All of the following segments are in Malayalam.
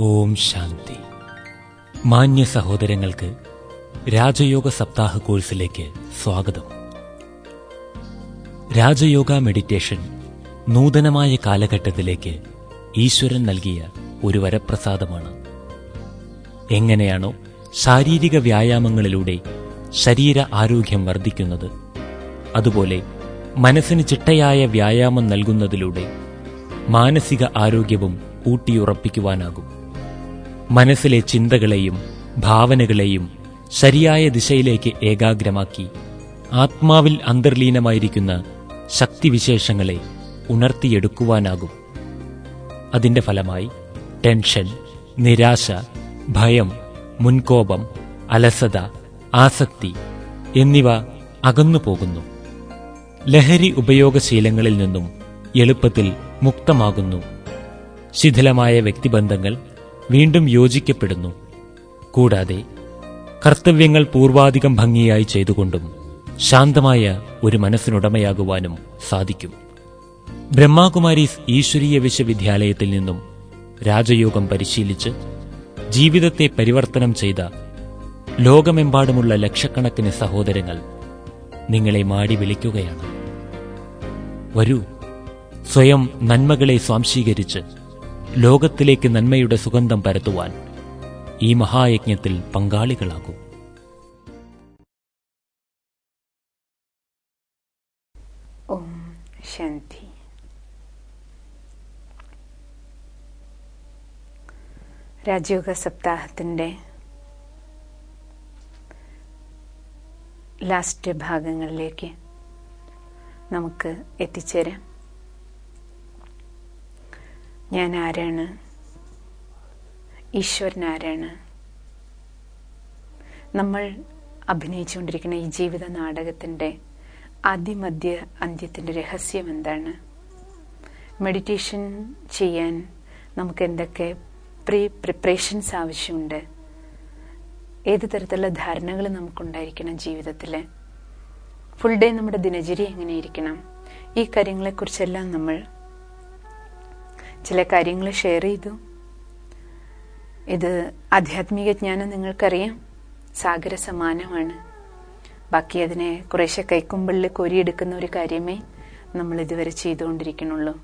ഓം ശാന്തി. മാന്യ സഹോദരങ്ങൾക്ക് രാജയോഗ സപ്താഹ കോഴ്സിലേക്ക് സ്വാഗതം. രാജയോഗ മെഡിറ്റേഷൻ നൂതനമായ കാലഘട്ടത്തിലേക്ക് ഈശ്വരൻ നൽകിയ ഒരു വരപ്രസാദമാണ്. എങ്ങനെയാണോ ശാരീരിക വ്യായാമങ്ങളിലൂടെ ശരീര ആരോഗ്യം വർദ്ധിക്കുന്നത്, അതുപോലെ മനസ്സിന് ചിട്ടയായ വ്യായാമം നൽകുന്നതിലൂടെ മാനസിക ആരോഗ്യവും ഊട്ടിയുറപ്പിക്കുവാനാകും. മനസ്സിലെ ചിന്തകളെയും ഭാവനകളെയും ശരിയായ ദിശയിലേക്ക് ഏകാഗ്രമാക്കി ആത്മാവിൽ അന്തർലീനമായിരിക്കുന്ന ശക്തിവിശേഷങ്ങളെ ഉണർത്തിയെടുക്കുവാനാകും. അതിന്റെ ഫലമായി ടെൻഷൻ, നിരാശ, ഭയം, മുൻകോപം, അലസത, ആസക്തി എന്നിവ അകന്നുപോകുന്നു. ലഹരി ഉപയോഗശീലങ്ങളിൽ നിന്നും എളുപ്പത്തിൽ മുക്തമാകുന്നു. ശിഥിലമായ വ്യക്തിബന്ധങ്ങൾ വീണ്ടും യോജിക്കപ്പെടുന്നു. കൂടാതെ കർത്തവ്യങ്ങൾ പൂർവാധികം ഭംഗിയായി ചെയ്തുകൊണ്ടും ശാന്തമായ ഒരു മനസ്സിനുടമയാകുവാനും സാധിക്കും. ബ്രഹ്മകുമാരീസ് ഈശ്വരീയ വിശ്വവിദ്യാലയത്തിൽ നിന്നും രാജയോഗം പരിശീലിച്ച് ജീവിതത്തെ പരിവർത്തനം ചെയ്ത ലോകമെമ്പാടുമുള്ള ലക്ഷക്കണക്കിന് സഹോദരങ്ങൾ നിങ്ങളെ മാടി വിളിക്കുകയാണ്. വരൂ, സ്വയം നന്മകളെ സ്വാംശീകരിച്ച് ലോകത്തിലേക്ക് നന്മയുടെ സുഗന്ധം പരത്തുവാൻ ഈ മഹായജ്ഞത്തിൽ പങ്കാളികളാകൂ. ഓം ശാന്തി. രാജയോഗ സപ്താഹത്തിൻ്റെ ലാസ്റ്റ് ഭാഗങ്ങളിലേക്ക് നമുക്ക് എത്തിച്ചേരാം. ഞാൻ ആരാണ്? ഈശ്വരൻ ആരാണ്? നമ്മൾ അഭിനയിച്ചുകൊണ്ടിരിക്കുന്ന ഈ ജീവിത നാടകത്തിൻ്റെ ആദ്യമധ്യ അന്ത്യത്തിൻ്റെ രഹസ്യം എന്താണ്? മെഡിറ്റേഷൻ ചെയ്യാൻ നമുക്ക് എന്തൊക്കെ പ്രിപ്പറേഷൻസ് ആവശ്യമുണ്ട്? ഏത് തരത്തിലുള്ള ധാരണകൾ നമുക്കുണ്ടായിരിക്കണം ജീവിതത്തിൽ? ഫുൾ ഡേ നമ്മുടെ ദിനചര്യ എങ്ങനെയിരിക്കണം? ഈ കാര്യങ്ങളെക്കുറിച്ചെല്ലാം നമ്മൾ ചില കാര്യങ്ങൾ ഷെയർ ചെയ്തു. ഇത് ആധ്യാത്മിക ജ്ഞാനം നിങ്ങൾക്കറിയാം, സാഗര സമാനമാണ്. ബാക്കി അതിനെ കുറേശ്ശെ കൈക്കുമ്പിളിൽ കോരിയെടുക്കുന്ന ഒരു കാര്യമേ നമ്മൾ ഇതുവരെ ചെയ്തുകൊണ്ടിരിക്കണുള്ളൂ.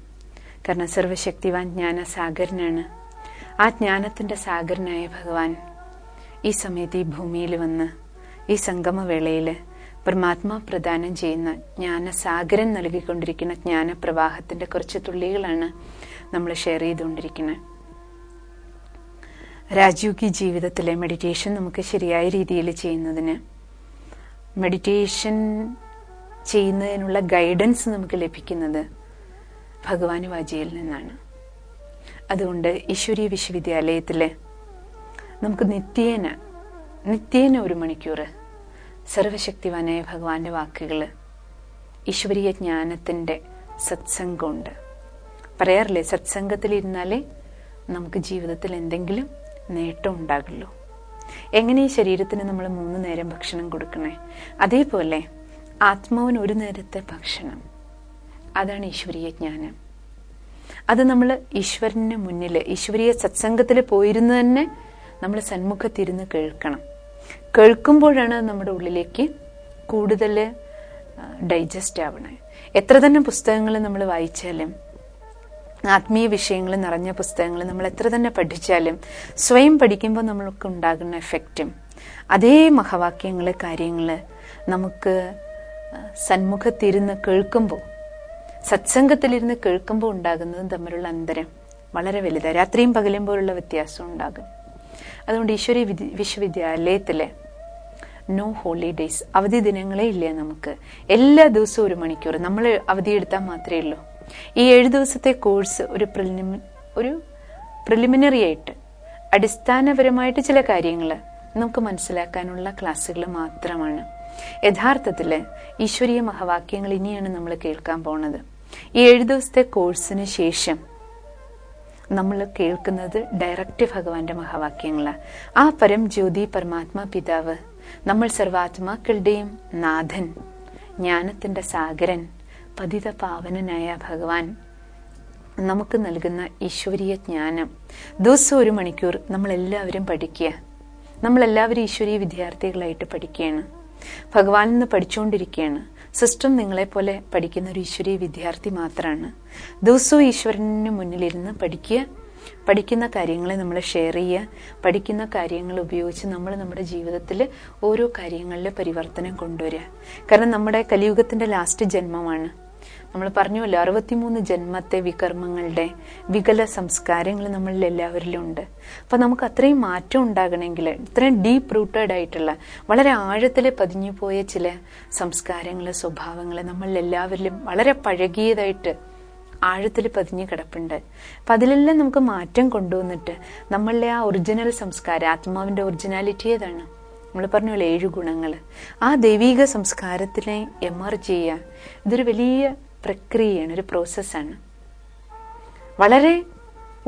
കാരണം സർവശക്തിവാൻ ജ്ഞാന സാഗരനാണ്. ആ ജ്ഞാനത്തിൻ്റെ സാഗരനായ ഭഗവാൻ ഈ സമയത്ത് ഈ ഭൂമിയിൽ വന്ന് ഈ സംഗമവേളയിൽ പരമാത്മാ പ്രദാനം ചെയ്യുന്ന ജ്ഞാനസാഗരൻ നൽകിക്കൊണ്ടിരിക്കുന്ന ജ്ഞാനപ്രവാഹത്തിൻ്റെ കുറച്ച് തുള്ളികളാണ് നമ്മൾ ഷെയർ ചെയ്തുകൊണ്ടിരിക്കുന്നത്. രാജയോഗി ജീവിതത്തിലെ മെഡിറ്റേഷൻ നമുക്ക് ശരിയായ രീതിയിൽ ചെയ്യുന്നതിന്, മെഡിറ്റേഷൻ ചെയ്യുന്നതിനുള്ള ഗൈഡൻസ് നമുക്ക് ലഭിക്കുന്നത് ഭഗവാൻ വാജിയിൽ നിന്നാണ്. അതുകൊണ്ട് ഈശ്വരീയ വിശ്വവിദ്യാലയത്തിൽ നമുക്ക് നിത്യേന 1 മണിക്കൂർ സർവശക്തിവാനായ ഭഗവാന്റെ വാക്കുകൾ, ഈശ്വരീയ ജ്ഞാനത്തിൻ്റെ സത്സംഗമുണ്ട്. പറയാറില്ലേ, സത്സംഗത്തിലിരുന്നാലേ നമുക്ക് ജീവിതത്തിൽ എന്തെങ്കിലും നേട്ടം ഉണ്ടാകുള്ളൂ. എങ്ങനെ ഈ ശരീരത്തിന് നമ്മൾ 3 നേരം ഭക്ഷണം കൊടുക്കണേ, അതേപോലെ ആത്മാവിന് 1 നേരത്തെ ഭക്ഷണം. അതാണ് ഈശ്വരീയ ജ്ഞാനം. അത് നമ്മൾ ഈശ്വരന് മുന്നിൽ ഈശ്വരീയ സത്സംഗത്തിൽ പോയിരുന്ന് തന്നെ നമ്മൾ സന്മുഖത്തിരുന്ന് കേൾക്കണം. കേൾക്കുമ്പോഴാണ് നമ്മുടെ ഉള്ളിലേക്ക് കൂടുതൽ ഡൈജസ്റ്റ് ആവണേ. എത്ര തന്നെ പുസ്തകങ്ങൾ നമ്മൾ വായിച്ചാലും, ആത്മീയ വിഷയങ്ങൾ നിറഞ്ഞ പുസ്തകങ്ങൾ നമ്മൾ എത്ര തന്നെ പഠിച്ചാലും, സ്വയം പഠിക്കുമ്പോൾ നമ്മൾക്ക് ഉണ്ടാകുന്ന എഫക്റ്റും അതേ മഹാവാക്യങ്ങൾ, കാര്യങ്ങൾ നമുക്ക് സന്മുഖത്തിരുന്ന് കേൾക്കുമ്പോൾ, സത്സംഗത്തിലിരുന്ന് കേൾക്കുമ്പോൾ ഉണ്ടാകുന്നതും തമ്മിലുള്ള അന്തരം വളരെ വലുതാണ്. രാത്രിയും പകലും പോലുള്ള വ്യത്യാസം ഉണ്ടാകും. അതുകൊണ്ട് ഈശ്വരീയ വിശ്വവിദ്യാലയത്തിൽ നോ ഹോളിഡേയ്സ്, അവധി ദിനങ്ങളേ ഇല്ല. നമുക്ക് എല്ലാ ദിവസവും 1 മണിക്കൂർ നമ്മൾ അവധിയെടുത്താൽ മാത്രമേ ഉള്ളൂ. ഈ 7 ദിവസത്തെ കോഴ്സ് ഒരു പ്രിലിമിനറി ആയിട്ട്, അടിസ്ഥാനപരമായിട്ട് ചില കാര്യങ്ങൾ നമുക്ക് മനസ്സിലാക്കാനുള്ള ക്ലാസ്സുകൾ മാത്രമാണ്. യഥാർത്ഥത്തിൽ ഈശ്വരീയ മഹാവാക്യങ്ങൾ ഇനിയാണ് നമ്മൾ കേൾക്കാൻ പോണത്. ഈ 7 ദിവസത്തെ കോഴ്സിന് ശേഷം നമ്മൾ കേൾക്കുന്നത് ഡയറക്റ്റ് ഭഗവാന്റെ മഹാവാക്യങ്ങളാണ്. ആ പരം ജ്യോതി പരമാത്മാ പിതാവ്, നമ്മൾ സർവാത്മാക്കളുടെയും നാഥൻ, ജ്ഞാനത്തിൻ്റെ സാഗരൻ, പതിത പാവനനായ ഭഗവാൻ നമുക്ക് നൽകുന്ന ഈശ്വരീയ ജ്ഞാനം ദിവസം 1 മണിക്കൂർ നമ്മളെല്ലാവരും പഠിക്കുക. നമ്മളെല്ലാവരും ഈശ്വരീയ വിദ്യാർത്ഥികളായിട്ട് പഠിക്കുകയാണ്. ഭഗവാനിൽ നിന്ന് പഠിച്ചുകൊണ്ടിരിക്കുകയാണ്. സിസ്റ്റം നിങ്ങളെപ്പോലെ പഠിക്കുന്ന ഒരു ഈശ്വരീയ വിദ്യാർത്ഥി മാത്രമാണ്. ദിവസവും ഈശ്വരന് മുന്നിലിരുന്ന് പഠിക്കുക. പഠിക്കുന്ന കാര്യങ്ങളെ നമ്മൾ ഷെയർ ചെയ്യുക. പഠിക്കുന്ന കാര്യങ്ങൾ ഉപയോഗിച്ച് നമ്മൾ നമ്മുടെ ജീവിതത്തിൽ ഓരോ കാര്യങ്ങളിൽ പരിവർത്തനം കൊണ്ടുവരിക. കാരണം നമ്മുടെ കലിയുഗത്തിന്റെ ലാസ്റ്റ് ജന്മമാണ്. നമ്മൾ പറഞ്ഞുവല്ലോ, 63 ജന്മത്തെ വികർമ്മങ്ങളുടെ വികല സംസ്കാരങ്ങൾ നമ്മളിൽ എല്ലാവരിലും ഉണ്ട്. അപ്പൊ നമുക്ക് അത്രയും മാറ്റം ഉണ്ടാകണമെങ്കിൽ, ഇത്രയും ഡീപ്പ് റൂട്ടഡ് ആയിട്ടുള്ള വളരെ ആഴത്തിൽ പതിഞ്ഞു പോയ ചില സംസ്കാരങ്ങൾ, സ്വഭാവങ്ങൾ നമ്മളിൽ എല്ലാവരിലും വളരെ പഴകിയതായിട്ട് ആഴത്തിൽ പതിഞ്ഞു കിടപ്പുണ്ട്. അപ്പൊ അതിലെല്ലാം നമുക്ക് മാറ്റം കൊണ്ടുവന്നിട്ട് നമ്മളുടെ ആ ഒറിജിനൽ സംസ്കാരം, ആത്മാവിന്റെ ഒറിജിനാലിറ്റി ഏതാണ്? നമ്മൾ പറഞ്ഞ 7 ഗുണങ്ങൾ, ആ ദൈവീക സംസ്കാരത്തിനെ എമർജ് ചെയ്യുക. ഇതൊരു വലിയ പ്രക്രിയയാണ്, ഒരു പ്രോസസ്സാണ്. വളരെ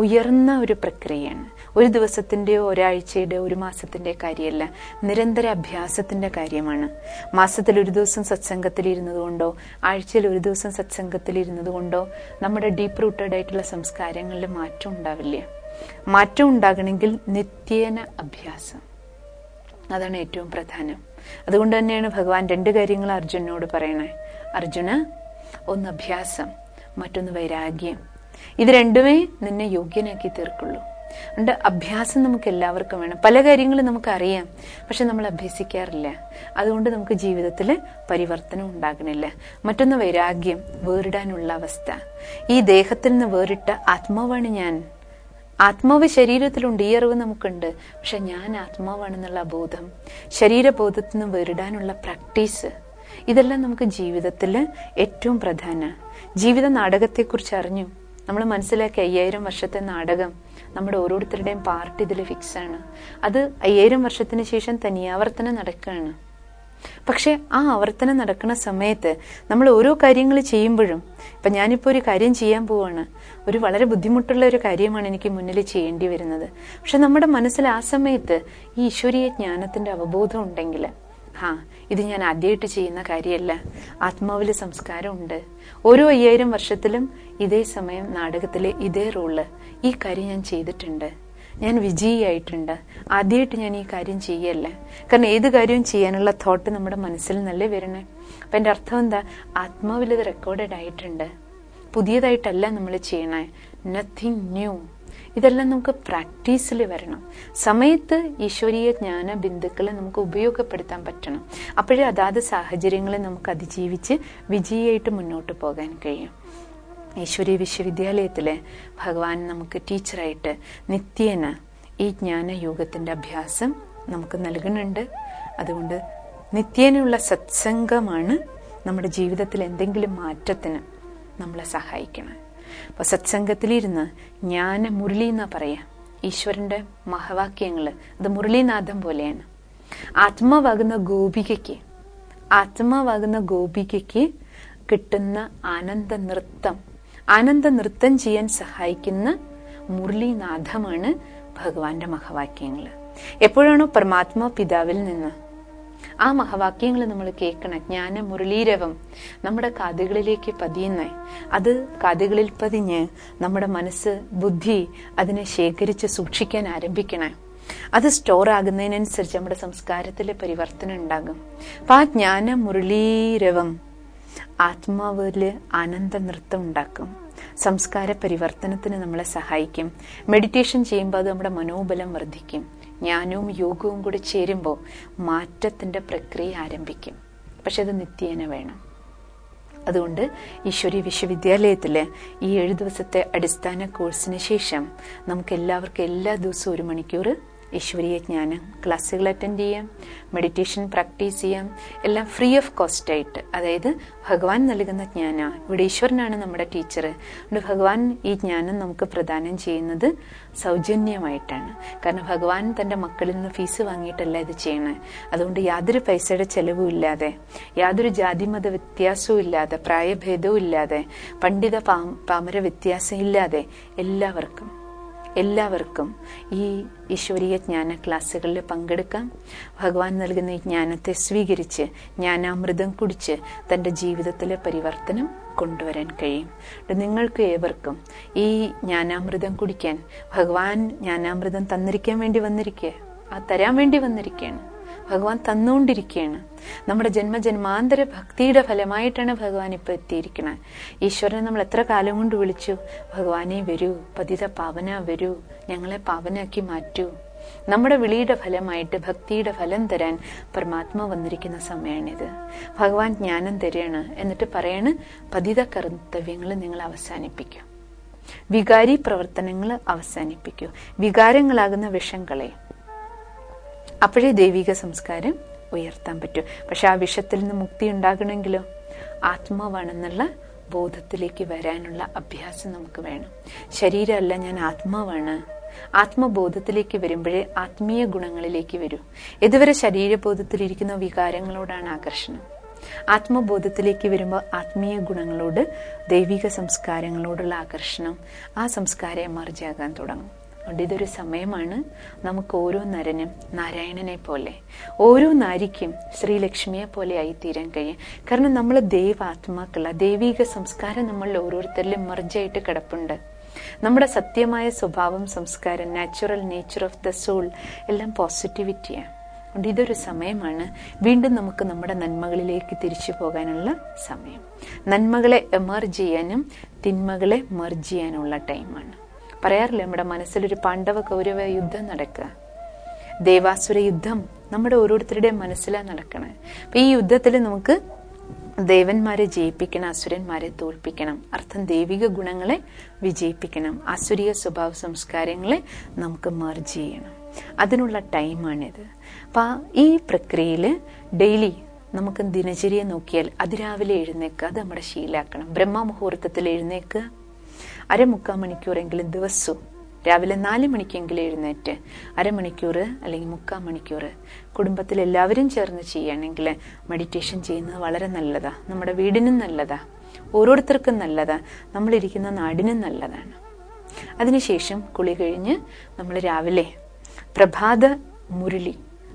ഉയർന്ന ഒരു പ്രക്രിയയാണ്. ഒരു ദിവസത്തിന്റെയോ ഒരാഴ്ചയുടെയോ 1 മാസത്തിന്റെ കാര്യമല്ല, നിരന്തര അഭ്യാസത്തിന്റെ കാര്യമാണ്. മാസത്തിൽ 1 ദിവസം സത്സംഗത്തിൽ ഇരുന്നത് കൊണ്ടോ ആഴ്ചയിൽ 1 ദിവസം സത്സംഗത്തിൽ ഇരുന്നത് കൊണ്ടോ നമ്മുടെ ഡീപ്പ് റൂട്ടഡ് ആയിട്ടുള്ള സംസ്കാരങ്ങളിൽ മാറ്റം ഉണ്ടാവില്ല. മാറ്റം ഉണ്ടാകണമെങ്കിൽ നിത്യേന അഭ്യാസം, അതാണ് ഏറ്റവും പ്രധാനം. അതുകൊണ്ട് തന്നെയാണ് ഭഗവാൻ 2 കാര്യങ്ങൾ അർജുനോട് പറയണേ. അർജുന, ഒന്ന് അഭ്യാസം, മറ്റൊന്ന് വൈരാഗ്യം. ഇത് രണ്ടുമേ നിന്നെ യോഗ്യനാക്കി തീർക്കുള്ളൂ. അതുകൊണ്ട് അഭ്യാസം നമുക്ക് എല്ലാവർക്കും വേണം. പല കാര്യങ്ങളും നമുക്കറിയാം, പക്ഷെ നമ്മൾ അഭ്യസിക്കാറില്ല. അതുകൊണ്ട് നമുക്ക് ജീവിതത്തിൽ പരിവർത്തനം ഉണ്ടാകണില്ല. മറ്റൊന്ന് വൈരാഗ്യം, വേറിടാനുള്ള അവസ്ഥ. ഈ ദേഹത്തിൽ നിന്ന് വേറിട്ട ആത്മാവാണ് ഞാൻ. ആത്മാവ് ശരീരത്തിലുണ്ട്, ഈ അറിവ് നമുക്കുണ്ട്. പക്ഷെ ഞാൻ ആത്മാവാണെന്നുള്ള ബോധം, ശരീരബോധത്തിൽ നിന്ന് വേറിടാനുള്ള പ്രാക്ടീസ്, ഇതെല്ലാം നമുക്ക് ജീവിതത്തിൽ ഏറ്റവും പ്രധാന. ജീവിത നാടകത്തെക്കുറിച്ച് അറിഞ്ഞു നമ്മൾ മനസ്സിലാക്കി 5000 വർഷത്തെ നാടകം നമ്മുടെ ഓരോരുത്തരുടെയും പാർട്ട് ഇതിൽ ഫിക്സ് ആണ്. അത് 5000 വർഷത്തിന് ശേഷം തനിയാവർത്തനം നടക്കുകയാണ്. പക്ഷെ ആ ആവർത്തനം നടക്കുന്ന സമയത്ത് നമ്മൾ ഓരോ കാര്യങ്ങൾ ചെയ്യുമ്പോഴും, ഇപ്പൊ ഞാനിപ്പോ ഒരു കാര്യം ചെയ്യാൻ പോവാണ്, ഒരു വളരെ ബുദ്ധിമുട്ടുള്ള ഒരു കാര്യമാണ് എനിക്ക് മുന്നിൽ ചെയ്യേണ്ടി വരുന്നത്. പക്ഷെ നമ്മുടെ മനസ്സിൽ ആ സമയത്ത് ഈ ഈശ്വരീയ ജ്ഞാനത്തിന്റെ അവബോധം ഉണ്ടെങ്കിൽ, ഇത് ഞാൻ ആദ്യമായിട്ട് ചെയ്യുന്ന കാര്യമല്ല, ആത്മാവില് സംസ്കാരമുണ്ട്. ഓരോ 5000 വർഷത്തിലും ഇതേ സമയം നാടകത്തിലെ ഇതേ റോള്, ഈ കാര്യം ഞാൻ ചെയ്തിട്ടുണ്ട്, ഞാൻ വിജയിയായിട്ടുണ്ട്. ആദ്യമായിട്ട് ഞാൻ ഈ കാര്യം ചെയ്യല്ല. കാരണം ഏത് കാര്യവും ചെയ്യാനുള്ള തോട്ട് നമ്മുടെ മനസ്സിൽ നല്ല വരണേ. അപ്പൊ എന്റെ അർത്ഥം എന്താ? ആത്മാവിൽ ഇത് റെക്കോർഡഡ് ആയിട്ടുണ്ട്. പുതിയതായിട്ടല്ല നമ്മൾ ചെയ്യണേ, നത്തിങ് ന്യൂ. ഇതെല്ലാം നമുക്ക് പ്രാക്ടീസിൽ വരണം. സമയത്ത് ഈശ്വരീയ ജ്ഞാന ബിന്ദുക്കളെ നമുക്ക് ഉപയോഗപ്പെടുത്താൻ പറ്റണം. അപ്പോഴേ അതാത് സാഹചര്യങ്ങളെ നമുക്ക് അതിജീവിച്ച് വിജയിയായിട്ട് മുന്നോട്ട് പോകാൻ കഴിയും. ഈശ്വരീയ വിശ്വവിദ്യാലയത്തിലെ ഭഗവാൻ നമുക്ക് ടീച്ചറായിട്ട് നിത്യേന ഈ ജ്ഞാനയോഗത്തിന്റെ അഭ്യാസം നമുക്ക് നൽകുന്നുണ്ട്. അതുകൊണ്ട് നിത്യേനയുള്ള സത്സംഗമാണ് നമ്മുടെ ജീവിതത്തിൽ എന്തെങ്കിലും മാറ്റത്തിന് നമ്മളെ സഹായിക്കണം. അപ്പൊ സത്സംഗത്തിലിരുന്ന് ജ്ഞാന മുരളി എന്നാ പറയാ. ഈശ്വരന്റെ മഹവാക്യങ്ങള് അത് മുരളീനാഥം പോലെയാണ്. ആത്മാവാകുന്ന ഗോപികയ്ക്ക് കിട്ടുന്ന ആനന്ദ നൃത്തം ചെയ്യാൻ സഹായിക്കുന്ന മുരളീനാഥമാണ് ഭഗവാന്റെ മഹവാക്യങ്ങള്. എപ്പോഴാണോ പരമാത്മാ പിതാവിൽ നിന്ന് ആ മഹവാക്യങ്ങൾ നമ്മൾ കേൾക്കണം, ജ്ഞാന മുരളീരവം നമ്മുടെ കാതുകളിലേക്ക് പതിയുന്ന, അത് കാതുകളിൽ പതിഞ്ഞ് നമ്മുടെ മനസ്സ്, ബുദ്ധി അതിനെ ശേഖരിച്ച് സൂക്ഷിക്കാൻ ആരംഭിക്കണേ. അത് സ്റ്റോർ ആകുന്നതിനനുസരിച്ച് നമ്മുടെ സംസ്കാരത്തിലെ പരിവർത്തനം ഉണ്ടാകും. അപ്പൊ ആ ജ്ഞാന മുരളീരവം ആത്മാവില് ആനന്ദ നൃത്തം ഉണ്ടാക്കും. സംസ്കാര പരിവർത്തനത്തിന് നമ്മളെ സഹായിക്കും. മെഡിറ്റേഷൻ ചെയ്യുമ്പോൾ അത് നമ്മുടെ മനോബലം വർദ്ധിക്കും. ജ്ഞാനവും യോഗവും കൂടി ചേരുമ്പോൾ മാറ്റത്തിന്റെ പ്രക്രിയ ആരംഭിക്കും. പക്ഷെ അത് നിത്യേന വേണം. അതുകൊണ്ട് ഈശ്വരീയ വിശ്വവിദ്യാലയത്തില് ഈ 7 ദിവസത്തെ അടിസ്ഥാന കോഴ്സിന് ശേഷം നമുക്ക് എല്ലാവർക്കും എല്ലാ ദിവസവും 1 മണിക്കൂർ ഈശ്വരീയ ജ്ഞാനം ക്ലാസ്സുകൾ അറ്റൻഡ് ചെയ്യാം, മെഡിറ്റേഷൻ പ്രാക്ടീസ് ചെയ്യാം, എല്ലാം ഫ്രീ ഓഫ് കോസ്റ്റ് ആയിട്ട്. അതായത് ഭഗവാൻ നൽകുന്ന ജ്ഞാനം, ഇവിടെ ഈശ്വരനാണ് നമ്മുടെ ടീച്ചർ. അതുകൊണ്ട് ഭഗവാൻ ഈ ജ്ഞാനം നമുക്ക് പ്രദാനം ചെയ്യുന്നത് സൗജന്യമായിട്ടാണ്. കാരണം ഭഗവാൻ തന്റെ മക്കളിൽ നിന്ന് ഫീസ് വാങ്ങിയിട്ടല്ല ഇത് ചെയ്യണേ. അതുകൊണ്ട് യാതൊരു പൈസയുടെ ചെലവും ഇല്ലാതെ, യാതൊരു ജാതിമത വ്യത്യാസവും ഇല്ലാതെ, പ്രായഭേദവും ഇല്ലാതെ, പണ്ഡിത പാമര വ്യത്യാസം ഇല്ലാതെ എല്ലാവർക്കും എല്ലാവർക്കും ഈ ഈശ്വരീയ ജ്ഞാന ക്ലാസ്സുകളിൽ പങ്കെടുക്കാം. ഭഗവാൻ നൽകുന്ന ഈ ജ്ഞാനത്തെ സ്വീകരിച്ച് ജ്ഞാനാമൃതം കുടിച്ച് തൻ്റെ ജീവിതത്തിലെ പരിവർത്തനം കൊണ്ടുവരാൻ കഴിയും. നിങ്ങൾക്ക് ഏവർക്കും ഈ ജ്ഞാനാമൃതം കുടിക്കാൻ ഭഗവാൻ ജ്ഞാനാമൃതം തന്നിരിക്കാൻ വേണ്ടി വന്നിരിക്കുക, തരാൻ വേണ്ടി വന്നിരിക്കുകയാണ്. ഭഗവാൻ തന്നുകൊണ്ടിരിക്കുകയാണ്. നമ്മുടെ ജന്മജന്മാന്തര ഭക്തിയുടെ ഫലമായിട്ടാണ് ഭഗവാൻ ഇപ്പോൾ എത്തിയിരിക്കുന്നത്. ഈശ്വരനെ നമ്മൾ എത്ര കാലം കൊണ്ട് വിളിച്ചു, ഭഗവാനെ വരൂ, പതിത പാവന വരൂ, ഞങ്ങളെ പാവനാക്കി മാറ്റൂ. നമ്മുടെ വിളിയുടെ ഫലമായിട്ട് ഭക്തിയുടെ ഫലം തരാൻ പരമാത്മ വന്നിരിക്കുന്ന സമയമാണിത്. ഭഗവാൻ ജ്ഞാനം തരികയാണ്. എന്നിട്ട് പറയാണ്, പതിത കർത്തവ്യങ്ങൾ നിങ്ങൾ അവസാനിപ്പിക്കൂ, വികാരി പ്രവർത്തനങ്ങൾ അവസാനിപ്പിക്കൂ, വികാരങ്ങളാകുന്ന വിഷം കളയും. അപ്പോഴേ ദൈവിക സംസ്കാരം ഉയർത്താൻ പറ്റൂ. പക്ഷെ ആ വിഷത്തിൽ നിന്ന് മുക്തി ഉണ്ടാകണമെങ്കിലോ ആത്മാവാണെന്നുള്ള ബോധത്തിലേക്ക് വരാനുള്ള അഭ്യാസം നമുക്ക് വേണം. ശരീരമല്ല, ഞാൻ ആത്മാവാണ്. ആത്മബോധത്തിലേക്ക് വരുമ്പോഴേ ആത്മീയ ഗുണങ്ങളിലേക്ക് വരൂ. ഇതുവരെ ശരീരബോധത്തിലിരിക്കുന്ന വികാരങ്ങളോടാണ് ആകർഷണം. ആത്മബോധത്തിലേക്ക് വരുമ്പോൾ ആത്മീയ ഗുണങ്ങളോട്, ദൈവിക സംസ്കാരങ്ങളോടുള്ള ആകർഷണം, ആ സംസ്കാരം എമർജാകാൻ തുടങ്ങും. അതുകൊണ്ട് ഇതൊരു സമയമാണ് നമുക്ക് ഓരോ നരനും നാരായണനെ പോലെ, ഓരോ നാരിക്കും ശ്രീലക്ഷ്മിയെ പോലെ ആയിത്തീരാൻ കഴിയും. കാരണം നമ്മൾ ദൈവാത്മാക്കള, ദൈവിക സംസ്കാരം നമ്മളിൽ ഓരോരുത്തരിലും മർജായിട്ട് കിടപ്പുണ്ട്. നമ്മുടെ സത്യമായ സ്വഭാവം, സംസ്കാരം, natural nature of the soul എല്ലാം പോസിറ്റിവിറ്റിയാണ്. അതുകൊണ്ട് ഇതൊരു സമയമാണ് വീണ്ടും നമുക്ക് നമ്മുടെ നന്മകളിലേക്ക് തിരിച്ചു പോകാനുള്ള സമയം. നന്മകളെ എമർജ് ചെയ്യാനും തിന്മകളെ മെർജ് ചെയ്യാനുള്ള ടൈമാണ്. പറയാറില്ല, നമ്മുടെ മനസ്സിലൊരു പാണ്ഡവ കൗരവ യുദ്ധം നടക്കുക, ദേവാസുര യുദ്ധം നമ്മുടെ ഓരോരുത്തരുടെയും മനസ്സിലാണ് നടക്കണേ. അപ്പൊ ഈ യുദ്ധത്തിൽ നമുക്ക് ദേവന്മാരെ ജയിപ്പിക്കണം, അസുരന്മാരെ തോൽപ്പിക്കണം. അർത്ഥം ദൈവിക ഗുണങ്ങളെ വിജയിപ്പിക്കണം, ആസുരിക സ്വഭാവ സംസ്കാരങ്ങളെ നമുക്ക് മെർജ് ചെയ്യണം. അതിനുള്ള ടൈമാണിത്. അപ്പൊ ഈ പ്രക്രിയയിൽ ഡെയിലി നമുക്ക് ദിനചര്യ നോക്കിയാൽ അതിരാവിലെ എഴുന്നേക്കുക, അത് നമ്മുടെ ശീലാക്കണം. ബ്രഹ്മമുഹൂർത്തത്തിൽ എഴുന്നേക്കുക, 1/4 മണിക്കൂറെങ്കിലും ദിവസവും രാവിലെ 4 മണിക്കെങ്കിലും എഴുന്നേറ്റ് 1/2 മണിക്കൂർ അല്ലെങ്കിൽ 3/4 മണിക്കൂർ കുടുംബത്തിൽ എല്ലാവരും ചേർന്ന് ചെയ്യുകയാണെങ്കിൽ മെഡിറ്റേഷൻ ചെയ്യുന്നത് വളരെ നല്ലതാ. നമ്മുടെ വീടിനും നല്ലതാ, ഓരോരുത്തർക്കും നല്ലതാ, നമ്മളിരിക്കുന്ന നാടിനും നല്ലതാണ്. അതിനുശേഷം കുളി കഴിഞ്ഞ് നമ്മൾ രാവിലെ പ്രഭാത മുരളി,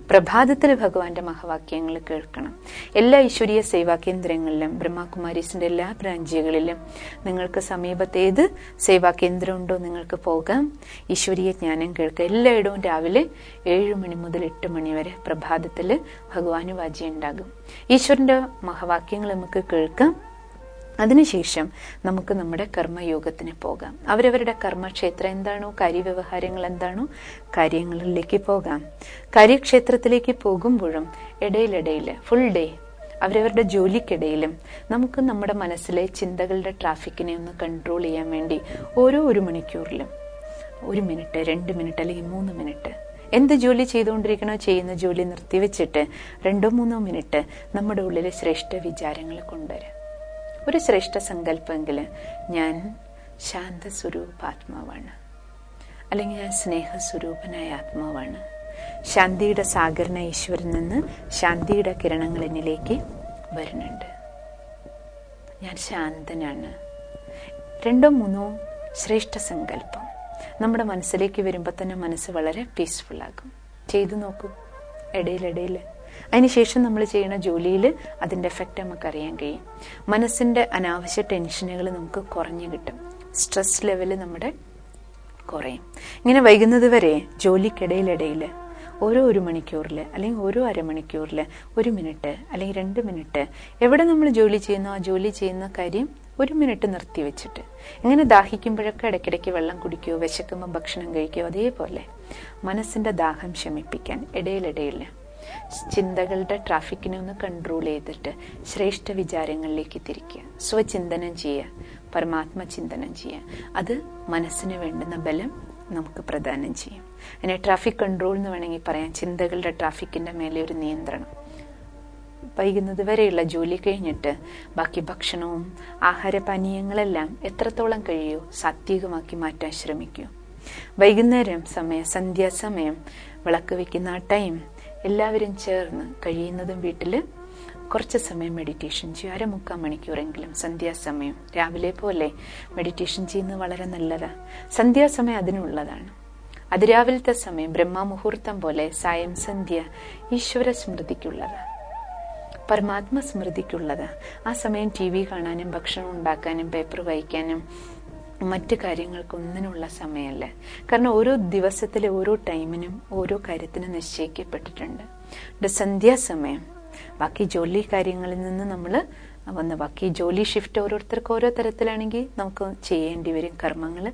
പ്രഭാതത്തിൽ ഭഗവാന്റെ മഹാവാക്യങ്ങൾ കേൾക്കണം. എല്ലാ ഈശ്വരീയ സേവാ കേന്ദ്രങ്ങളിലും, ബ്രഹ്മകുമാരീസിന്റെ എല്ലാ ബ്രാഞ്ചുകളിലും നിങ്ങൾക്ക് സമീപത്ത് ഏത് സേവാ കേന്ദ്രം ഉണ്ടോ നിങ്ങൾക്ക് പോകാം, ഈശ്വരീയ ജ്ഞാനം കേൾക്കുക. എല്ലായിടവും രാവിലെ 7 മണി മുതൽ 8 മണി വരെ പ്രഭാതത്തിൽ ഭഗവാന് വാചി ഉണ്ടാകും. ഈശ്വരന്റെ മഹാവാക്യങ്ങൾ നമുക്ക് കേൾക്കാം. അതിനുശേഷം നമുക്ക് നമ്മുടെ കർമ്മയോഗത്തിന് പോകാം. അവരവരുടെ കർമ്മക്ഷേത്രം എന്താണോ, കാര്യവ്യവഹാരങ്ങൾ എന്താണോ, കാര്യങ്ങളിലേക്ക് പോകാം. കാര്യക്ഷേത്രത്തിലേക്ക് പോകുമ്പോഴും ഇടയിലിടയിൽ ഫുൾ ഡേ അവരവരുടെ ജോലിക്കിടയിലും നമുക്ക് നമ്മുടെ മനസ്സിലെ ചിന്തകളുടെ ട്രാഫിക്കിനെ ഒന്ന് കൺട്രോൾ ചെയ്യാൻ വേണ്ടി ഓരോ 1 മണിക്കൂറിലും 1 മിനിറ്റ്, 2 മിനിറ്റ് അല്ലെങ്കിൽ 3 മിനിറ്റ് എന്ത് ജോലി ചെയ്തുകൊണ്ടിരിക്കണോ ചെയ്യുന്ന ജോലി നിർത്തിവെച്ചിട്ട് 2-3 മിനിറ്റ് നമ്മുടെ ഉള്ളിലെ ശ്രേഷ്ഠ വിചാരങ്ങൾ കൊണ്ടുവരാം. ഒരു ശ്രേഷ്ഠ സങ്കല്പമെങ്കിൽ ഞാൻ ശാന്തസ്വരൂപാത്മാവാണ്, അല്ലെങ്കിൽ ഞാൻ സ്നേഹസ്വരൂപനായ ആത്മാവാണ്. ശാന്തിയുടെ സാഗരന ഈശ്വരൻ നിന്ന് ശാന്തിയുടെ കിരണങ്ങൾ എന്നിലേക്ക് വരുന്നുണ്ട്. ഞാൻ ശാന്തനാണ്. 2-3 ശ്രേഷ്ഠ സങ്കല്പം നമ്മുടെ മനസ്സിലേക്ക് വരുമ്പോൾ തന്നെ മനസ്സ് വളരെ പീസ്ഫുൾ ആകും. ചെയ്തു നോക്കൂ ഇടയിലിടയിൽ. അതിനുശേഷം നമ്മൾ ചെയ്യുന്ന ജോലിയിൽ അതിൻ്റെ എഫക്റ്റ് നമുക്കറിയാൻ കഴിയും. മനസ്സിൻ്റെ അനാവശ്യ ടെൻഷനുകൾ നമുക്ക് കുറഞ്ഞു കിട്ടും. സ്ട്രെസ് ലെവൽ നമ്മുടെ കുറയും. ഇങ്ങനെ വൈകുന്നത് വരെ ജോലിക്കിടയിലിടയിൽ ഓരോ 1 മണിക്കൂറിൽ അല്ലെങ്കിൽ ഓരോ 1/2 മണിക്കൂറിൽ 1 മിനിറ്റ് അല്ലെങ്കിൽ 2 മിനിറ്റ് എവിടെ നമ്മൾ ജോലി ചെയ്യുന്നോ ആ ജോലി ചെയ്യുന്ന കാര്യം 1 മിനിറ്റ് നിർത്തി വെച്ചിട്ട്, ഇങ്ങനെ ദാഹിക്കുമ്പോഴൊക്കെ ഇടയ്ക്കിടയ്ക്ക് വെള്ളം കുടിക്കുകയോ വിശക്കുമ്പോൾ ഭക്ഷണം കഴിക്കുകയോ, അതേപോലെ മനസ്സിൻ്റെ ദാഹം ശമിപ്പിക്കാൻ ഇടയിലിടയിൽ ചിന്തകളുടെ ട്രാഫിക്കിനെ ഒന്ന് കൺട്രോൾ ചെയ്തിട്ട് ശ്രേഷ്ഠ വിചാരങ്ങളിലേക്ക് തിരിക്കുക, സ്വചിന്തനം ചെയ്യുക, പരമാത്മ ചിന്തനം ചെയ്യുക. അത് മനസ്സിന് വേണ്ടുന്ന ബലം നമുക്ക് പ്രദാനം ചെയ്യും. അതിനെ ട്രാഫിക് കൺട്രോൾ എന്ന് വേണമെങ്കിൽ പറയാം. ചിന്തകളുടെ ട്രാഫിക്കിന്റെ മേലെ ഒരു നിയന്ത്രണം. വൈകുന്നത് വരെയുള്ള ജോലി കഴിഞ്ഞിട്ട് ബാക്കി ഭക്ഷണവും ആഹാരപാനീയങ്ങളെല്ലാം എത്രത്തോളം കഴിയുമോ സാത്വികമാക്കി മാറ്റാൻ ശ്രമിക്കൂ. വൈകുന്നേരം സമയം, സന്ധ്യാസമയം, വിളക്ക് വെക്കുന്ന ആ ടൈം എല്ലാവരും ചേർന്ന് കഴിയുന്നതും വീട്ടിൽ കുറച്ച് സമയം മെഡിറ്റേഷൻ ചെയ്യും. 1/4 മണിക്കൂറെങ്കിലും സന്ധ്യാസമയം. രാവിലെ പോലെ മെഡിറ്റേഷൻ ചെയ്യുന്നത് വളരെ നല്ലതാണ്. സന്ധ്യാസമയം അതിനുള്ളതാണ്. അതിരാവിലത്തെ സമയം ബ്രഹ്മമുഹൂർത്തം പോലെ സായം സന്ധ്യ ഈശ്വര സ്മൃതിക്കുള്ളതാണ്, പരമാത്മ സ്മൃതിക്കുള്ളതാണ്. ആ സമയം TV കാണാനും ഭക്ഷണം ഉണ്ടാക്കാനും പേപ്പർ വായിക്കാനും മറ്റു കാര്യങ്ങൾക്കൊന്നിനുള്ള സമയമല്ല. കാരണം ഓരോ ദിവസത്തിലെ ഓരോ ടൈമിനും ഓരോ കാര്യത്തിനും നിശ്ചയിക്കപ്പെട്ടിട്ടുണ്ട്. സന്ധ്യാസമയം ബാക്കി ജോലി കാര്യങ്ങളിൽ നിന്ന് നമ്മൾ ബാക്കി ജോലി ഷിഫ്റ്റ് ഓരോരുത്തർക്ക് ഓരോ തരത്തിലാണെങ്കിൽ നമുക്ക് ചെയ്യേണ്ടി വരും കർമ്മങ്ങൾ.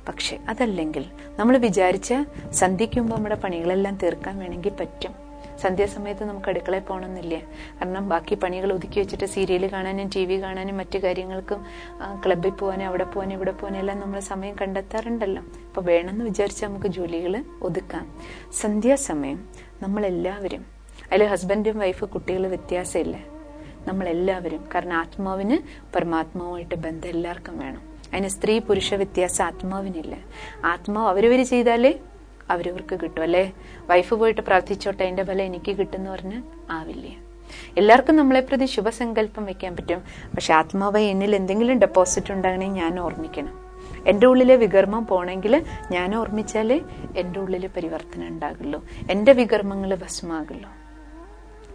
പക്ഷെ അതല്ലെങ്കിൽ നമ്മൾ വിചാരിച്ച സന്ധ്യയ്ക്കുമ്പോൾ നമ്മുടെ പണികളെല്ലാം തീർക്കാൻ വേണമെങ്കിൽ പറ്റും. സന്ധ്യാസമയത്ത് നമുക്ക് അടുക്കളയിൽ പോകണമെന്നില്ല. കാരണം ബാക്കി പണികൾ ഒതുക്കി വെച്ചിട്ട് സീരിയൽ കാണാനും TV കാണാനും മറ്റു കാര്യങ്ങൾക്കും ക്ലബിൽ പോകാനും അവിടെ പോകാനും ഇവിടെ പോകാനും എല്ലാം നമ്മൾ സമയം കണ്ടെത്താറുണ്ടല്ലോ. അപ്പോൾ വേണമെന്ന് വിചാരിച്ചാൽ നമുക്ക് ജോലികൾ ഒതുക്കാം. സന്ധ്യാസമയം നമ്മളെല്ലാവരും, അതിൽ ഹസ്ബൻഡും വൈഫ് കുട്ടികൾ വ്യത്യാസമില്ല, നമ്മളെല്ലാവരും. കാരണം ആത്മാവിന് പരമാത്മാവുമായിട്ട് ബന്ധം എല്ലാവർക്കും വേണം. അതിന് സ്ത്രീ പുരുഷ വ്യത്യാസം ആത്മാവിനില്ല. ആത്മാവ് അവരവർ ചെയ്താലേ അവരവർക്ക് കിട്ടും. അല്ലേ വൈഫ് പോയിട്ട് പ്രാർത്ഥിച്ചോട്ടെ അതിന്റെ ഫലം എനിക്ക് കിട്ടുമെന്ന് പറഞ്ഞാൽ ആവില്ല. എല്ലാവർക്കും നമ്മളെ പ്രതി ശുഭസങ്കല്പം വെക്കാൻ പറ്റും. പക്ഷെ ആത്മാവായി എന്നിൽ എന്തെങ്കിലും ഡെപ്പോസിറ്റ് ഉണ്ടാകണമെങ്കിൽ ഞാൻ ഓർമ്മിക്കണം. എൻ്റെ ഉള്ളിലെ വികർമ്മം പോണെങ്കിൽ ഞാൻ ഓർമ്മിച്ചാലേ എൻ്റെ ഉള്ളിൽ പരിവർത്തനം ഉണ്ടാകുള്ളൂ, എൻ്റെ വികർമ്മങ്ങൾ ഭസ്മാകുള്ളൂ.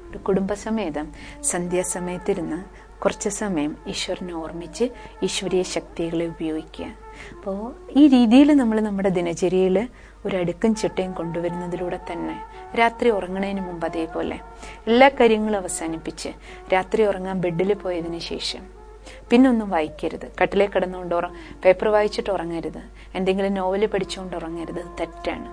ഒരു കുടുംബസമേതം സന്ധ്യാസമയത്തിരുന്ന് കുറച്ച് സമയം ഈശ്വരനെ ഓർമ്മിച്ച് ഈശ്വരീയ ശക്തികളെ ഉപയോഗിക്കുക. അപ്പോൾ ഈ രീതിയിൽ നമ്മൾ നമ്മുടെ ദിനചര്യയിൽ ഒരു അടുക്കും ചിട്ടയും കൊണ്ടുവരുന്നതിലൂടെ തന്നെ രാത്രി ഉറങ്ങുന്നതിന് മുമ്പ് അതേപോലെ എല്ലാ കാര്യങ്ങളും അവസാനിപ്പിച്ച് രാത്രി ഉറങ്ങാൻ ബെഡിൽ പോയതിന് ശേഷം പിന്നൊന്നും വായിക്കരുത്. കട്ടിലേ കിടന്നുകൊണ്ട് പേപ്പർ വായിച്ചിട്ട് ഉറങ്ങരുത്. എന്തെങ്കിലും നോവല് പഠിച്ചുകൊണ്ട് ഉറങ്ങരുത്. തെറ്റാണ്.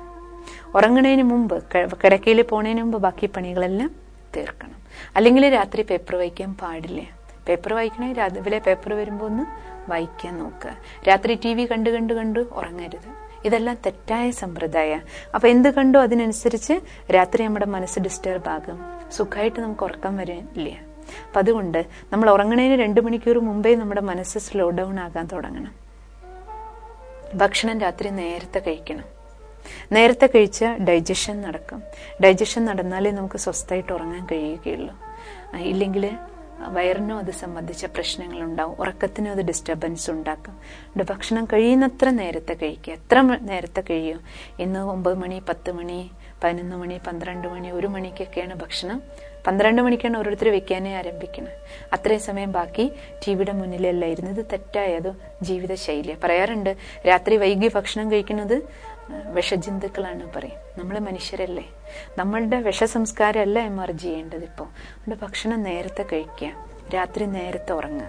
ഉറങ്ങുന്നതിന് മുമ്പ് കിടക്കയിൽ പോണതിന് മുമ്പ് ബാക്കി പണികളെല്ലാം തീർക്കണം. അല്ലെങ്കിൽ രാത്രി പേപ്പർ വായിക്കാൻ പാടില്ല. പേപ്പർ വായിക്കണേ രാവിലെ പേപ്പർ വരുമ്പോൾ ഒന്ന് വായിക്കാൻ നോക്കുക. രാത്രി TV കണ്ട് ഉറങ്ങരുത്. ഇതെല്ലാം തെറ്റായ സമ്പ്രദായ. അപ്പൊ എന്ത് കണ്ടോ അതിനനുസരിച്ച് രാത്രി നമ്മുടെ മനസ്സ് ഡിസ്റ്റർബ് ആകും, സുഖമായിട്ട് നമുക്ക് ഉറക്കം വരില്ല. അപ്പൊ അതുകൊണ്ട് നമ്മൾ ഉറങ്ങണതിന് 2 മണിക്കൂർ മുമ്പേ നമ്മുടെ മനസ്സ് സ്ലോ ഡൗൺ ആകാൻ തുടങ്ങണം. ഭക്ഷണം രാത്രി നേരത്തെ കഴിക്കണം. നേരത്തെ കഴിച്ചാൽ ഡൈജഷൻ നടക്കും. ഡൈജഷൻ നടന്നാലേ നമുക്ക് സ്വസ്ഥമായിട്ട് ഉറങ്ങാൻ കഴിയുകയുള്ളൂ. ഇല്ലെങ്കിൽ വയറിനും അത് സംബന്ധിച്ച പ്രശ്നങ്ങളുണ്ടാവും, ഉറക്കത്തിനും അത് ഡിസ്റ്റർബൻസ് ഉണ്ടാക്കും. ഭക്ഷണം കഴിയുന്നത്ര നേരത്തെ കഴിക്കുക. എത്ര നേരത്തെ കഴിയും? ഇന്ന് 9 മണി, 10 മണി, 11 മണി, 12 മണി, 1 മണിക്കൊക്കെയാണ് ഭക്ഷണം. 12 മണിക്കാണ് ഓരോരുത്തർ വെക്കാനേ ആരംഭിക്കുന്നത്. അത്രയും സമയം ബാക്കി TVയുടെ മുന്നിലല്ല ഇരുന്നത്. തെറ്റായത് ജീവിതശൈലി. പറയാറുണ്ട് രാത്രി വൈകി ഭക്ഷണം കഴിക്കുന്നത് വിഷജന്തുക്കളാണ് പറയും. നമ്മൾ മനുഷ്യരല്ലേ, നമ്മളുടെ വിഷസംസ്കാരമല്ല എമർജ് ചെയ്യേണ്ടത്. ഇപ്പോൾ നമ്മുടെ ഭക്ഷണം നേരത്തെ കഴിക്കുക, രാത്രി നേരത്തെ ഉറങ്ങുക.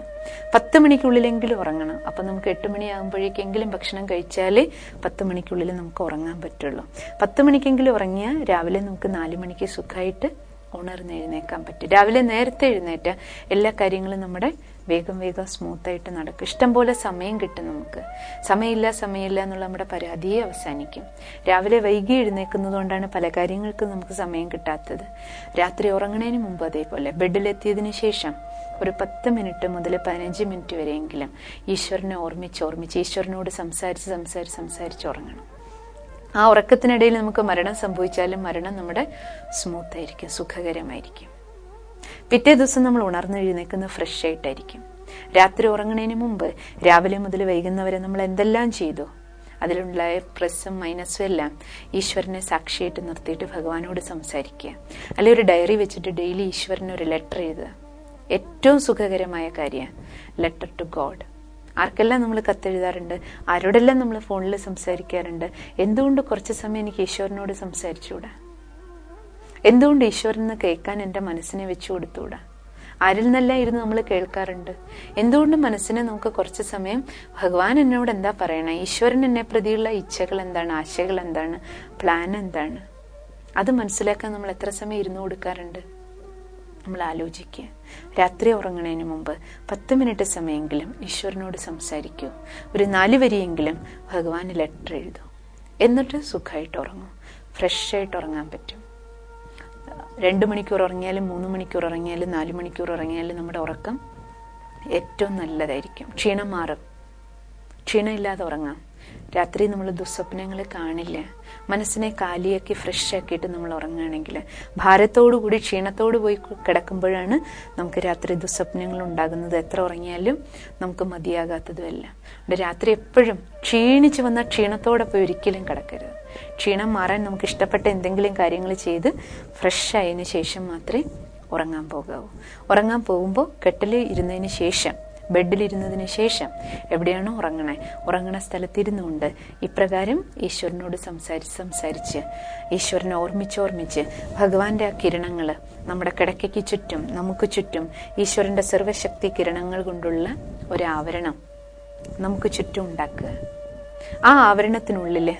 10 മണിക്കുള്ളിലെങ്കിലും ഉറങ്ങണം. അപ്പൊ നമുക്ക് 8 മണിയാകുമ്പോഴേക്കെങ്കിലും ഭക്ഷണം കഴിച്ചാലേ 10 മണിക്കുള്ളിൽ നമുക്ക് ഉറങ്ങാൻ പറ്റുള്ളൂ. 10 മണിക്കെങ്കിലും ഉറങ്ങിയാൽ രാവിലെ നമുക്ക് 4 മണിക്ക് സുഖമായിട്ട് ഉണർന്ന് എഴുന്നേക്കാൻ പറ്റും. രാവിലെ നേരത്തെ എഴുന്നേറ്റ എല്ലാ കാര്യങ്ങളും നമ്മുടെ വേഗം സ്മൂത്തായിട്ട് നടക്കും. ഇഷ്ടംപോലെ സമയം കിട്ടും നമുക്ക്. സമയമില്ല എന്നുള്ള നമ്മുടെ പരാതിയെ അവസാനിക്കും. രാവിലെ വൈകി എഴുന്നേക്കുന്നത് കൊണ്ടാണ് പല കാര്യങ്ങൾക്കും നമുക്ക് സമയം കിട്ടാത്തത്. രാത്രി ഉറങ്ങുന്നതിന് മുമ്പ് അതേപോലെ ബെഡിലെത്തിയതിനു ശേഷം ഒരു 10 മിനിറ്റ് മുതൽ 15 മിനിറ്റ് വരെയെങ്കിലും ഈശ്വരനെ ഓർമ്മിച്ച് ഈശ്വരനോട് സംസാരിച്ച് ഉറങ്ങണം. ആ ഉറക്കത്തിനിടയിൽ നമുക്ക് മരണം സംഭവിച്ചാലും മരണം നമ്മുടെ സ്മൂത്തായിരിക്കും, സുഖകരമായിരിക്കും. പിറ്റേ ദിവസം നമ്മൾ ഉണർന്നെഴുന്നേക്കുന്നത് ഫ്രഷ് ആയിട്ടായിരിക്കും. രാത്രി ഉറങ്ങുന്നതിന് മുമ്പ് രാവിലെ മുതൽ വൈകുന്നവരെ നമ്മൾ എന്തെല്ലാം ചെയ്തു അതിലുണ്ടായ പ്ലസും മൈനസും എല്ലാം ഈശ്വരനെ സാക്ഷിയായിട്ട് നിർത്തിയിട്ട് ഭഗവാനോട് സംസാരിക്കുക. അല്ലെങ്കിൽ ഒരു ഡയറി വെച്ചിട്ട് ഡെയിലി ഈശ്വരന് ഒരു ലെറ്റർ എഴുതുക. ഏറ്റവും സുഖകരമായ കാര്യമാണ് ലെറ്റർ ടു ഗോഡ്. ആർക്കെല്ലാം നമ്മൾ കത്തെഴുതാറുണ്ട്, ആരോടെല്ലാം നമ്മൾ ഫോണിൽ സംസാരിക്കാറുണ്ട്. എന്തുകൊണ്ട് കുറച്ച് സമയം എനിക്ക് ഈശ്വരനോട് സംസാരിച്ചുകൂടാ? എന്തുകൊണ്ട് ഈശ്വരന് കേൾക്കാൻ എൻ്റെ മനസ്സിനെ വെച്ചു കൊടുത്തുകൂടാ? ആരിൽ നിന്നെല്ലാം ഇരുന്ന് നമ്മൾ കേൾക്കാറുണ്ട്. എന്തുകൊണ്ട് മനസ്സിനെ നമുക്ക് കുറച്ച് സമയം ഭഗവാൻ എന്നോട് എന്താ പറയണേ, ഈശ്വരൻ എന്നെ പ്രതിയുള്ള ഇച്ഛകൾ എന്താണ്, ആശകൾ എന്താണ്, പ്ലാൻ എന്താണ്, അത് മനസ്സിലാക്കാൻ നമ്മൾ എത്ര സമയം ഇരുന്ന് കൊടുക്കാറുണ്ട്? നമ്മൾ ആലോചിക്കുക. രാത്രി ഉറങ്ങുന്നതിന് മുമ്പ് 10 മിനിറ്റ് സമയമെങ്കിലും ഈശ്വരനോട് സംസാരിക്കൂ. ഒരു 4 വരിയെങ്കിലും ഭഗവാന് ലെറ്റർ എഴുതൂ. എന്നിട്ട് സുഖമായിട്ട് ഉറങ്ങും. ഫ്രഷ് ആയിട്ട് ഉറങ്ങാൻ പറ്റും. 2 മണിക്കൂർ ഉറങ്ങിയാലും 3 മണിക്കൂർ ഉറങ്ങിയാലും 4 മണിക്കൂർ ഉറങ്ങിയാലും നമ്മുടെ ഉറക്കം ഏറ്റവും നല്ലതായിരിക്കും. ക്ഷീണം മാറും. ക്ഷീണമില്ലാതെ ഉറങ്ങാം. രാത്രി നമ്മൾ ദുസ്വപ്നങ്ങൾ കാണില്ല. മനസ്സിനെ കാലിയാക്കി ഫ്രഷ് ആക്കിയിട്ട് നമ്മൾ ഉറങ്ങുകയാണെങ്കിൽ, ഭാരത്തോടു കൂടി ക്ഷീണത്തോട് പോയി കിടക്കുമ്പോഴാണ് നമുക്ക് രാത്രി ദുസ്വപ്നങ്ങൾ ഉണ്ടാകുന്നത്. എത്ര ഉറങ്ങിയാലും നമുക്ക് മതിയാകാത്തതുമല്ല. രാത്രി എപ്പോഴും ക്ഷീണിച്ച് വന്ന ക്ഷീണത്തോടെ പോയി ഒരിക്കലും കിടക്കരുത്. ക്ഷീണം മാറാൻ നമുക്ക് ഇഷ്ടപ്പെട്ട എന്തെങ്കിലും കാര്യങ്ങൾ ചെയ്ത് ഫ്രഷ് ആയതിനു ശേഷം മാത്രമേ ഉറങ്ങാൻ പോകാവൂ. ഉറങ്ങാൻ പോകുമ്പോൾ കെട്ടിൽ ഇരുന്നതിന് ശേഷം, ബെഡിലിരുന്നതിന് ശേഷം എവിടെയാണോ ഉറങ്ങണ സ്ഥലത്തിരുന്നുകൊണ്ട് ഇപ്രകാരം ഈശ്വരനോട് സംസാരിച്ച് ഈശ്വരനെ ഓർമ്മിച്ച് ഭഗവാന്റെ ആ കിരണങ്ങൾ നമ്മുടെ കിടക്കയ്ക്ക് ചുറ്റും, നമുക്ക് ചുറ്റും ഈശ്വരന്റെ സർവശക്തി കിരണങ്ങൾ കൊണ്ടുള്ള ഒരു ആവരണം നമുക്ക് ചുറ്റും ഉണ്ടാക്കുക. ആ ആവരണത്തിനുള്ളില്,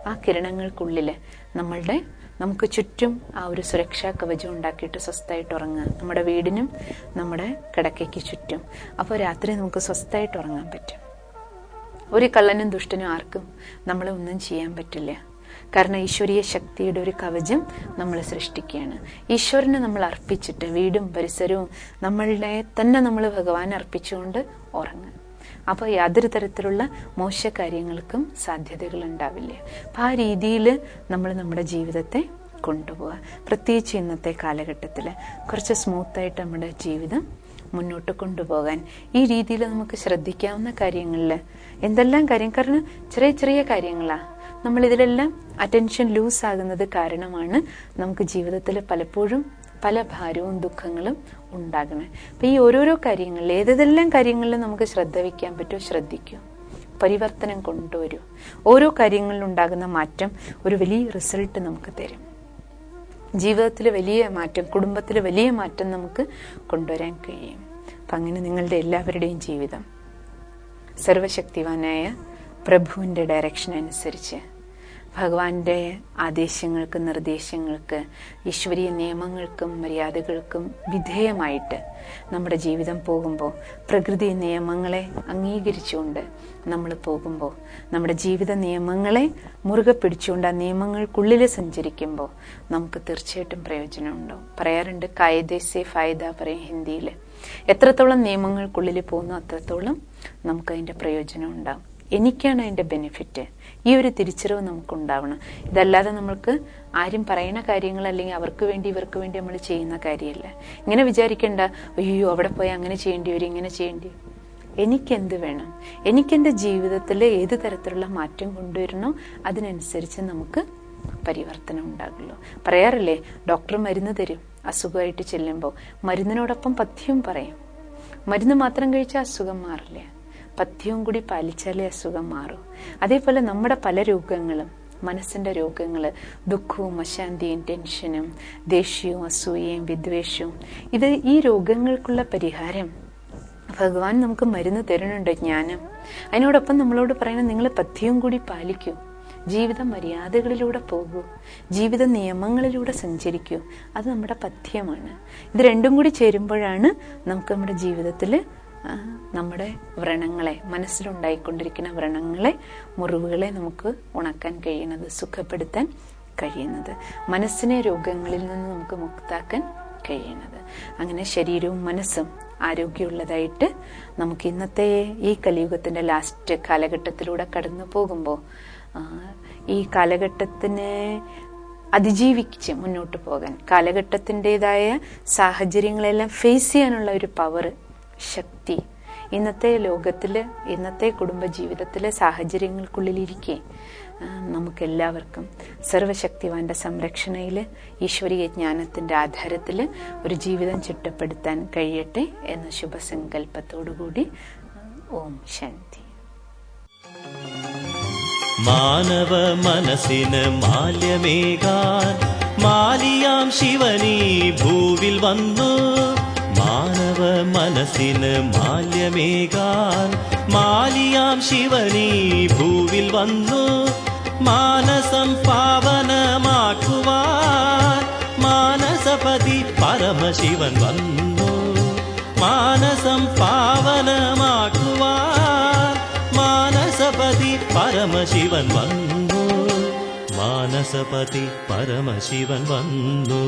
ആ കിരണങ്ങൾക്കുള്ളില് നമുക്ക് ചുറ്റും ആ ഒരു സുരക്ഷാ കവചം ഉണ്ടാക്കിയിട്ട് സ്വസ്ഥമായിട്ട് ഉറങ്ങുക. നമ്മുടെ വീടിനും നമ്മുടെ കിടക്കയ്ക്ക് ചുറ്റും. അപ്പോൾ രാത്രി നമുക്ക് സ്വസ്ഥമായിട്ട് ഉറങ്ങാൻ പറ്റും. ഒരു കള്ളനും ദുഷ്ടനും ആർക്കും നമ്മളെ ഒന്നും ചെയ്യാൻ പറ്റില്ല. കാരണം ഈശ്വരീയ ശക്തിയുടെ ഒരു കവചം നമ്മൾ സൃഷ്ടിക്കുകയാണ്. ഈശ്വരനെ നമ്മൾ അർപ്പിച്ചിട്ട് വീടും പരിസരവും നമ്മളുടെ തന്നെ നമ്മൾ ഭഗവാൻ അർപ്പിച്ചുകൊണ്ട് ഉറങ്ങുക. അപ്പോൾ യാതൊരു തരത്തിലുള്ള മോശകാര്യങ്ങൾക്കും സാധ്യതകൾ ഉണ്ടാവില്ല. അപ്പം ആ രീതിയിൽ നമ്മൾ നമ്മുടെ ജീവിതത്തെ കൊണ്ടുപോവുക. പ്രത്യേകിച്ച് ഇന്നത്തെ കാലഘട്ടത്തിൽ കുറച്ച് സ്മൂത്തായിട്ട് നമ്മുടെ ജീവിതം മുന്നോട്ട് കൊണ്ടുപോകാൻ ഈ രീതിയിൽ നമുക്ക് ശ്രദ്ധിക്കാവുന്ന കാര്യങ്ങളിൽ എന്തെല്ലാം കാര്യം, കാരണം ചെറിയ ചെറിയ കാര്യങ്ങളാണ്. നമ്മളിതിലെല്ലാം അറ്റൻഷൻ ലൂസ് ആകുന്നത് കാരണമാണ് നമുക്ക് ജീവിതത്തിൽ പലപ്പോഴും പല ഭാരവും ദുഃഖങ്ങളും ഉണ്ടാകണേ. അപ്പം ഈ ഓരോരോ കാര്യങ്ങളിൽ ഏതെല്ലാം കാര്യങ്ങളിൽ നമുക്ക് ശ്രദ്ധ വയ്ക്കാൻ പറ്റുമോ ശ്രദ്ധിക്കൂ. പരിവർത്തനം കൊണ്ടുവരൂ. ഓരോ കാര്യങ്ങളിലുണ്ടാകുന്ന മാറ്റം ഒരു വലിയ റിസൾട്ട് നമുക്ക് തരും. ജീവിതത്തിൽ വലിയ മാറ്റം, കുടുംബത്തിൽ വലിയ മാറ്റം നമുക്ക് കൊണ്ടുവരാൻ കഴിയും. അപ്പം അങ്ങനെ നിങ്ങളുടെ എല്ലാവരുടെയും ജീവിതം സർവശക്തിവാനായ പ്രഭുവിൻ്റെ ഡയറക്ഷൻ അനുസരിച്ച്, ഭഗവാന്റെ ആദേശങ്ങൾക്ക്, നിർദ്ദേശങ്ങൾക്ക്, ഈശ്വരീയ നിയമങ്ങൾക്കും മര്യാദകൾക്കും വിധേയമായിട്ട് നമ്മുടെ ജീവിതം പോകുമ്പോൾ, പ്രകൃതി നിയമങ്ങളെ അംഗീകരിച്ചുകൊണ്ട് നമ്മൾ പോകുമ്പോൾ, നമ്മുടെ ജീവിത നിയമങ്ങളെ മുറുകെ പിടിച്ചുകൊണ്ട് ആ നിയമങ്ങൾക്കുള്ളിൽ സഞ്ചരിക്കുമ്പോൾ നമുക്ക് തീർച്ചയായിട്ടും പ്രയോജനമുണ്ടാവും. പറയാറുണ്ട് കായദേ സേ ഫായദ പറയും ഹിന്ദിയിൽ. എത്രത്തോളം നിയമങ്ങൾക്കുള്ളിൽ പോകുന്നു അത്രത്തോളം നമുക്കതിൻ്റെ പ്രയോജനം ഉണ്ടാവും. എനിക്കാണ് അതിൻ്റെ ബെനിഫിറ്റ്. ഈ ഒരു തിരിച്ചറിവ് നമുക്കുണ്ടാവണം. ഇതല്ലാതെ നമ്മൾക്ക് ആരും പറയുന്ന കാര്യങ്ങൾ അല്ലെങ്കിൽ അവർക്ക് വേണ്ടി ഇവർക്ക് വേണ്ടി നമ്മൾ ചെയ്യുന്ന കാര്യമല്ല. ഇങ്ങനെ വിചാരിക്കേണ്ട, അയ്യോ അവിടെ പോയി അങ്ങനെ ചെയ്യേണ്ടി വരും, ഇങ്ങനെ ചെയ്യേണ്ടി വരും. എനിക്കെന്ത് വേണം, എനിക്കെൻ്റെ ജീവിതത്തിൽ ഏത് തരത്തിലുള്ള മാറ്റം കൊണ്ടുവരണോ അതിനനുസരിച്ച് നമുക്ക് പരിവർത്തനം ഉണ്ടാകുള്ളൂ. പറയാറില്ലേ, ഡോക്ടർ മരുന്ന് തരും അസുഖമായിട്ട് ചെല്ലുമ്പോൾ, മരുന്നിനോടൊപ്പം പഥ്യവും പറയും. മരുന്ന് മാത്രം കഴിച്ചാൽ അസുഖം മാറില്ല, പഥ്യവും കൂടി പാലിച്ചാലേ അസുഖം മാറും. അതേപോലെ നമ്മുടെ പല രോഗങ്ങളും, മനസ്സിൻ്റെ രോഗങ്ങൾ, ദുഃഖവും അശാന്തിയും ടെൻഷനും ദേഷ്യവും അസൂയയും വിദ്വേഷവും, ഈ രോഗങ്ങൾക്കുള്ള പരിഹാരം ഭഗവാൻ നമുക്ക് മരുന്ന് തരുന്നുണ്ട്, ജ്ഞാനം. അതിനോടൊപ്പം നമ്മളോട് പറയുന്നത് നിങ്ങൾ പഥ്യവും കൂടി പാലിക്കൂ, ജീവിത മര്യാദകളിലൂടെ പോകൂ, ജീവിത നിയമങ്ങളിലൂടെ സഞ്ചരിക്കൂ. അത് നമ്മുടെ പഥ്യമാണ്. ഇത് രണ്ടും കൂടി ചേരുമ്പോഴാണ് നമുക്ക് നമ്മുടെ ജീവിതത്തിൽ നമ്മുടെ വ്രണങ്ങളെ, മനസ്സിലുണ്ടായിക്കൊണ്ടിരിക്കുന്ന വ്രണങ്ങളെ, മുറിവുകളെ നമുക്ക് ഉണക്കാൻ കഴിയുന്നത്, സുഖപ്പെടുത്താൻ കഴിയുന്നത്, മനസ്സിനെ രോഗങ്ങളിൽ നിന്ന് നമുക്ക് മുക്താക്കാൻ കഴിയുന്നത്. അങ്ങനെ ശരീരവും മനസ്സും ആരോഗ്യമുള്ളതായിട്ട് നമുക്ക് ഇന്നത്തെ ഈ കലിയുഗത്തിൻ്റെ ലാസ്റ്റ് കാലഘട്ടത്തിലൂടെ കടന്നു പോകുമ്പോൾ ഈ കാലഘട്ടത്തിനെ അതിജീവിച്ച് മുന്നോട്ട് പോകാൻ, കാലഘട്ടത്തിൻ്റെതായ സാഹചര്യങ്ങളെല്ലാം ഫേസ് ചെയ്യാനുള്ള ഒരു പവർ, ശക്തി ഇന്നത്തെ ലോകത്തിൽ, ഇന്നത്തെ കുടുംബജീവിതത്തിലെ സാഹചര്യങ്ങൾക്കുള്ളിലിരിക്കെ നമുക്കെല്ലാവർക്കും സർവശക്തിവാന്റെ സംരക്ഷണയിൽ, ഈശ്വരീയ ജ്ഞാനത്തിൻ്റെ ആധാരത്തിൽ ഒരു ജീവിതം ചിട്ടപ്പെടുത്താൻ കഴിയട്ടെ എന്ന ശുഭസങ്കല്പത്തോടുകൂടി ഓം ശാന്തി. മാനവ മനസ്സിന് മാല്യമേകാൻ മാലിയാം ശിവനീ ഭൂവിൽ വന്നു. മാനവ മനസ്സിന് മാല്യമേകാൻ മാലിയാം ശിവനീ ഭൂവിൽ വന്നു. മാനസം പാവനമാക്കുവാൻ മാനസപതി പരമശിവൻ വന്നു. മാനസം പാവനമാക്കുവാൻ മാനസപതി പരമശിവൻ വന്നു. മാനസപതി പരമശിവൻ വന്നു.